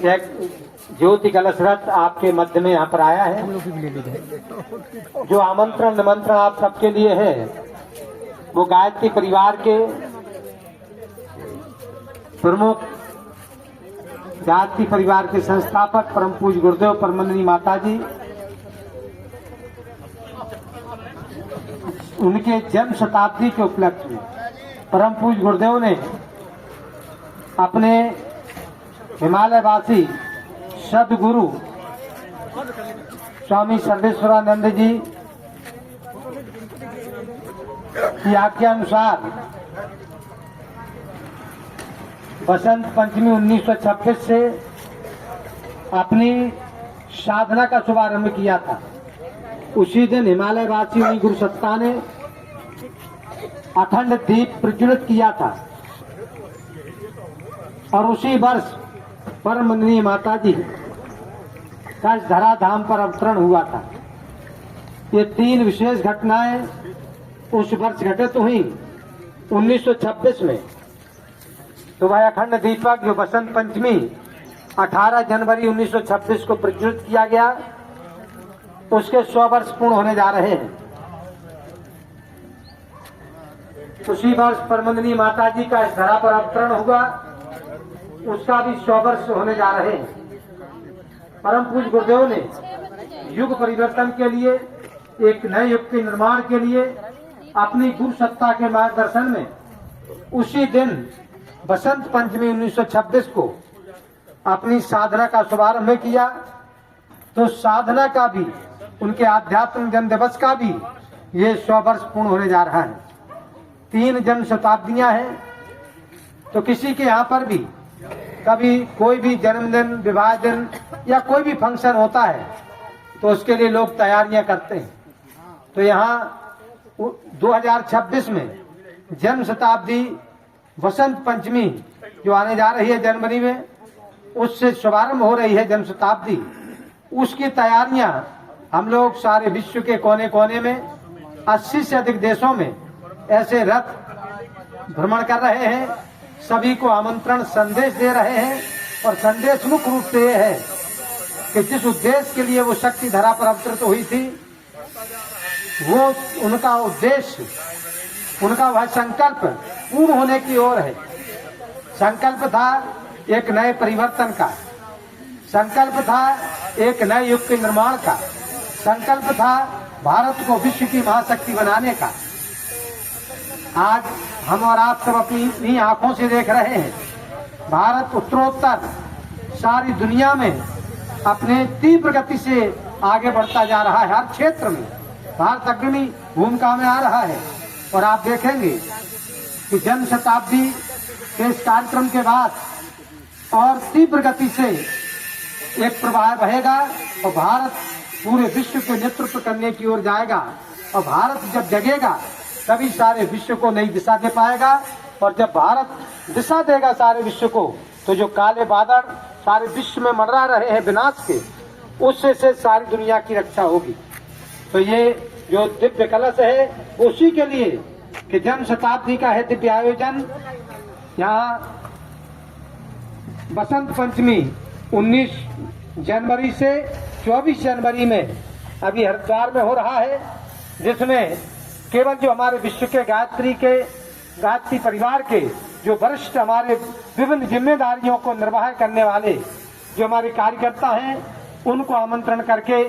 एक ज्योति कलश रथ आपके मध्य में यहाँ पर आया है। जो आमंत्रण निमंत्रण आप सबके लिए है वो गायत्री परिवार के प्रमुख, गायत्री परिवार के संस्थापक परम पूज्य गुरुदेव परमंदनी माता जी, उनके जन्म शताब्दी के उपलक्ष्य में परम पूज्य गुरुदेव ने अपने हिमालयवासी सदगुरु स्वामी सर्वेश्वरानंद जी की आज्ञा अनुसार बसंत पंचमी 1926 से अपनी साधना का शुभारंभ किया था। उसी दिन हिमालयवासी उन्हीं गुरु सत्ता ने अखंड दीप प्रज्वलित किया था और उसी वर्ष परम वंदनीय माता जी का धरा धाम पर अवतरण हुआ था। ये तीन विशेष घटनाएं उस वर्ष घटित हुई 1926 में। तो वह अखंड दीपक जो बसंत पंचमी 18 जनवरी 1926 को प्रज्वलित किया गया, उसके 100 वर्ष पूर्ण होने जा रहे हैं। उसी वर्ष परमंदनी माता जी का इस धरा पर अवतरण हुआ, उसका भी 100 वर्ष होने जा रहे हैं। परम पूज्य गुरुदेव ने युग परिवर्तन के लिए, एक नए युग के निर्माण के लिए अपनी गुरु सत्ता के मार्गदर्शन में उसी दिन बसंत पंचमी 1926 को अपनी साधना का शुभारंभ किया। तो साधना का भी, उनके आध्यात्मिक जन्म दिवस का भी ये 100 वर्ष पूर्ण होने जा रहा है। 3 जन्म शताब्दियां हैं। तो किसी के यहाँ पर भी कभी कोई भी जन्मदिन, विवाह दिन या कोई भी फंक्शन होता है तो उसके लिए लोग तैयारियां करते हैं। तो यहाँ 2026 में जन्म शताब्दी वसंत पंचमी जो आने जा रही है जनवरी में, उससे शुभारंभ हो रही है जन्म शताब्दी। उसकी तैयारियां हम लोग सारे विश्व के कोने कोने में 80 से अधिक देशों में ऐसे रथ भ्रमण कर रहे हैं। सभी को आमंत्रण संदेश दे रहे हैं और संदेश मुख्य रूप से ये है कि जिस उद्देश्य के लिए वो शक्ति धरा पर अवतरित हुई थी, वो उनका उद्देश्य, उनका वह संकल्प पूर्ण होने की ओर है। संकल्प था एक नए परिवर्तन का, संकल्प था एक नए युग के निर्माण का, संकल्प था भारत को विश्व की महाशक्ति बनाने का। आज हम और आप सब अपनी आंखों से देख रहे हैं, भारत उत्तरोत्तर सारी दुनिया में अपने तीव्र गति से आगे बढ़ता जा रहा है। हर क्षेत्र में भारत अग्रणी भूमिका में आ रहा है। और आप देखेंगे कि जन्म शताब्दी के इस कार्यक्रम के बाद और तीव्र गति से एक प्रवाह बहेगा और भारत पूरे विश्व के नेतृत्व करने की ओर जाएगा। और भारत जब जगेगा तभी सारे विश्व को नई दिशा दे पाएगा। और जब भारत दिशा देगा सारे विश्व को, तो जो काले बादल सारे विश्व में मंडरा रहे हैं विनाश के, उससे से सारी दुनिया की रक्षा होगी। तो ये जो दिव्य कलश है उसी के लिए कि जन्म शताब्दी का है दिव्य आयोजन। यहाँ बसंत पंचमी 19 जनवरी से 24 जनवरी में अभी हरिद्वार में हो रहा है, जिसमें केवल जो हमारे विश्व के गायत्री परिवार के जो वरिष्ठ हमारे विभिन्न जिम्मेदारियों को निर्वाह करने वाले जो हमारे कार्यकर्ता हैं, उनको आमंत्रण करके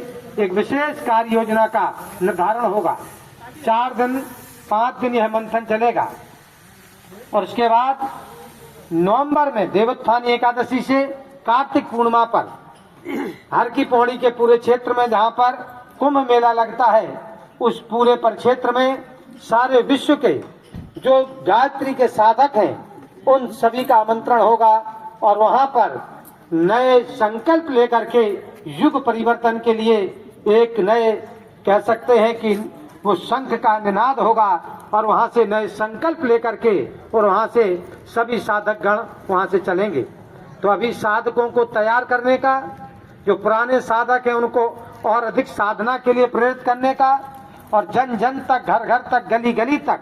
एक विशेष कार्य योजना का निर्धारण होगा। 4 दिन 5 दिन यह मंथन चलेगा। और उसके बाद नवंबर में देवोत्थानी एकादशी से कार्तिक पूर्णिमा पर हर की पौड़ी के पूरे क्षेत्र में जहाँ पर कुंभ मेला लगता है, उस पूरे परिक्षेत्र में सारे विश्व के जो गायत्री के साधक हैं उन सभी का आमंत्रण होगा। और वहाँ पर नए संकल्प लेकर के युग परिवर्तन के लिए एक नए, कह सकते हैं कि वो शंख का निनाद होगा। और वहाँ से नए संकल्प लेकर के और वहाँ से सभी साधक गण वहाँ से चलेंगे। तो अभी साधकों को तैयार करने का, जो पुराने साधक हैं उनको और अधिक साधना के लिए प्रेरित करने का, और जन जन तक, घर घर तक, गली गली तक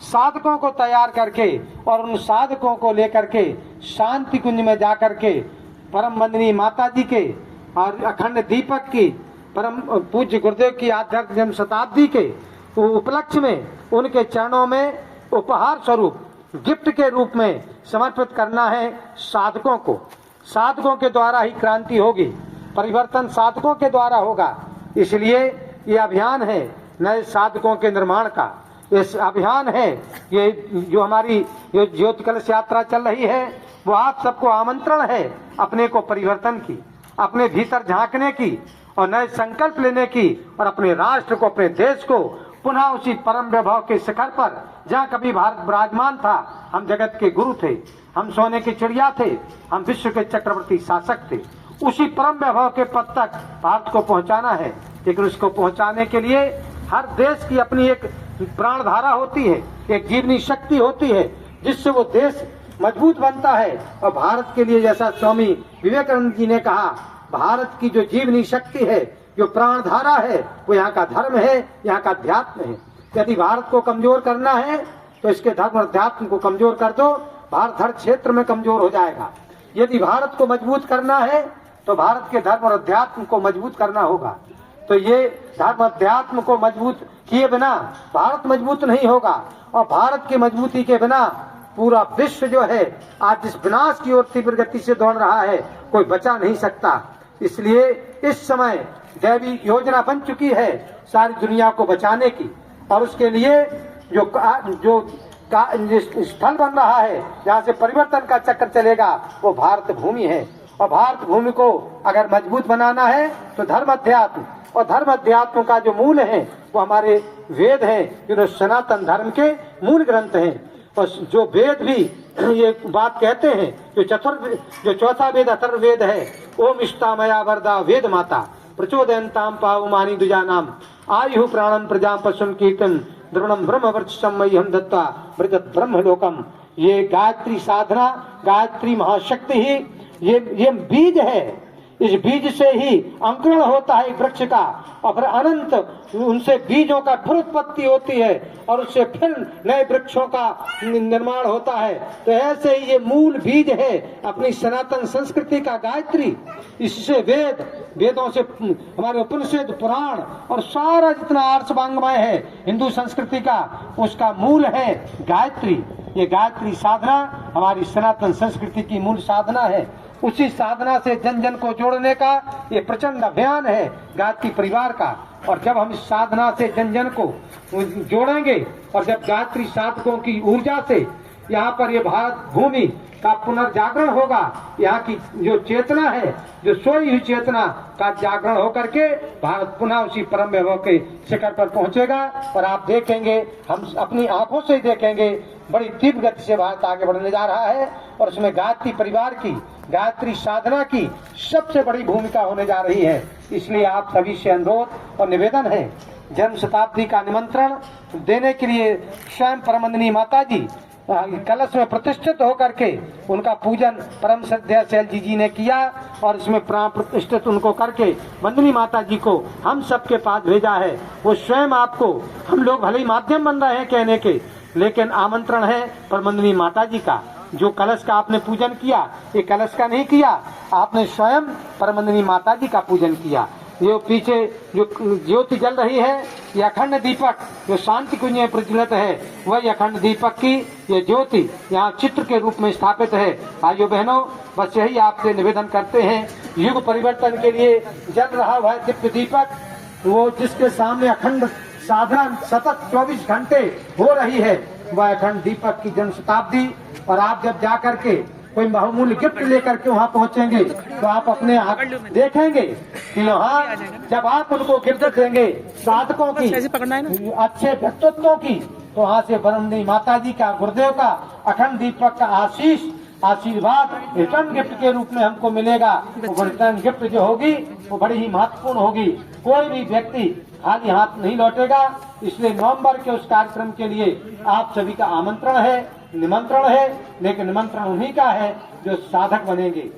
साधकों को तैयार करके और उन साधकों को लेकर के शांति कुंज में जाकर के परम वंदनीय माता जी के और अखंड दीपक की परम पूज्य गुरुदेव की आध्यात्मिक जन्म शताब्दी के उपलक्ष्य में उनके चरणों में उपहार स्वरूप गिफ्ट के रूप में समर्पित करना है साधकों को। साधकों के द्वारा ही क्रांति होगी, परिवर्तन साधकों के द्वारा होगा। इसलिए ये अभियान है नए साधकों के निर्माण का। इस अभियान है ये जो हमारी जो ज्योति कलश यात्रा चल रही है, वो आप सबको आमंत्रण है अपने को परिवर्तन की, अपने भीतर झांकने की और नए संकल्प लेने की और अपने राष्ट्र को, अपने देश को पुनः उसी परम वैभव के शिखर पर जहाँ कभी भारत विराजमान था। हम जगत के गुरु थे, हम सोने की चिड़िया थे, हम विश्व के चक्रवर्ती शासक थे। उसी परम वैभव के पद तक भारत को पहुंचाना है, लेकिन उसको पहुंचाने के लिए हर देश की अपनी एक प्राणधारा होती है, एक जीवनी शक्ति होती है, जिससे वो देश मजबूत बनता है। और भारत के लिए जैसा स्वामी विवेकानंद जी ने कहा, भारत की जो जीवनी शक्ति है, जो प्राणधारा है, वो यहाँ का धर्म है, यहाँ का अध्यात्म है। यदि भारत को कमजोर करना है तो इसके धर्म और अध्यात्म को कमजोर कर दो, भारत हर क्षेत्र में कमजोर हो जाएगा। यदि भारत को मजबूत करना है तो भारत के धर्म और अध्यात्म को मजबूत करना होगा। तो ये धर्म अध्यात्म को मजबूत किए बिना भारत मजबूत नहीं होगा, और भारत की मजबूती के बिना पूरा विश्व जो है आज जिस विनाश की ओर तीव्र गति से दौड़ रहा है, कोई बचा नहीं सकता। इसलिए इस समय दैवी योजना बन चुकी है सारी दुनिया को बचाने की, और उसके लिए जो स्थल बन रहा है जहाँ से परिवर्तन का चक्र चलेगा, वो भारत भूमि है। और भारत भूमि को अगर मजबूत बनाना है तो धर्म अध्यात्म, और धर्म अध्यात्म का जो मूल है वो हमारे वेद हैं, जो सनातन धर्म के मूल ग्रंथ हैं। और जो वेद भी ये बात कहते हैं, जो चौथा वेद अथर्ववेद है, ओम इष्टामया वरदा वेद माता प्रचोदयन्ताम पावमानी दुजानाम आयु प्राणम प्रजाम पशुम कीर्तन द्रवणम ब्रह्म वर्चसम मह्यम दत्ता मृगत ब्रह्म लोकम। ये गायत्री साधना, गायत्री महाशक्ति ही ये बीज है। इस बीज से ही अंकुरण होता है वृक्ष का, और फिर अनंत उनसे बीजों का फिर उत्पत्ति होती है, और उससे फिर नए वृक्षों का निर्माण होता है। तो ऐसे ही ये मूल बीज है अपनी सनातन संस्कृति का गायत्री। इससे वेदों से हमारे उपनिषद, पुराण और सारा जितना आर्ष वांग्मय है हिंदू संस्कृति का, उसका मूल है गायत्री। ये गायत्री साधना हमारी सनातन संस्कृति की मूल साधना है। उसी साधना से जन जन को जोड़ने का ये प्रचंड अभियान है गायत्री परिवार का। और जब हम इस साधना से जन जन को जोड़ेंगे, और जब गायत्री साधकों की ऊर्जा से यहाँ पर ये भारत भूमि का पुनर्जागरण होगा, यहाँ की जो चेतना है, जो सोई हुई चेतना का जागरण होकर के भारत पुनः उसी परम वैभव के शिखर पर पहुंचेगा। और आप देखेंगे, हम अपनी आंखों से ही देखेंगे, बड़ी तीव्र गति से भारत आगे बढ़ने जा रहा है। और उसमें गायत्री परिवार की, गायत्री साधना की सबसे बड़ी भूमिका होने जा रही है। इसलिए आप सभी से अनुरोध और निवेदन है, जन्म शताब्दी का निमंत्रण देने के लिए स्वयं परमवंदनीय माता जी कलश में प्रतिष्ठित होकर के उनका पूजन परम श्रद्धेय शैलजी जी ने किया, और इसमें प्राण प्रतिष्ठित उनको करके वंदनीय माता जी को हम सबके पास भेजा है। वो स्वयं आपको, हम लोग भले ही माध्यम बन रहे हैं कहने के, लेकिन आमंत्रण है परमवंदनीय माता जी का। जो कलश का आपने पूजन किया, ये कलश का नहीं किया, आपने स्वयं परमवंदनीय माता जी का पूजन किया। ये पीछे जो ज्योति जल रही है, ये अखंड दीपक जो शांति कुंज में प्रज्वलित है, वही अखंड दीपक की ये ज्योति यहाँ चित्र के रूप में स्थापित है। भाइयों बहनों, बस यही आपसे निवेदन करते हैं, युग परिवर्तन के लिए जल रहा हुआ दिव्य दीपक, वो जिसके सामने अखंड साधना सतत 24 घंटे हो रही है, वह अखंड दीपक की जन्म शताब्दी। और आप जब जा करके कोई बहुमूल्य गिफ्ट लेकर के वहाँ पहुँचेंगे, तो आप अपने आप देखेंगे कि वहाँ जब आप उनको गिफ्ट देंगे साधकों की, अच्छे व्यक्तित्वों की, तो वहाँ से वंदनीय माता जी का, गुरुदेव का अखंड दीपक का आशीर्वाद रिटर्न गिफ्ट के रूप में हमको मिलेगा। वो रिटर्न गिफ्ट जो होगी वो बड़ी ही महत्वपूर्ण होगी। कोई भी व्यक्ति खाली हाथ नहीं लौटेगा। इसलिए नवंबर के उस कार्यक्रम के लिए आप सभी का आमंत्रण है, निमंत्रण है, लेकिन निमंत्रण उन्हीं का है जो साधक बनेंगे।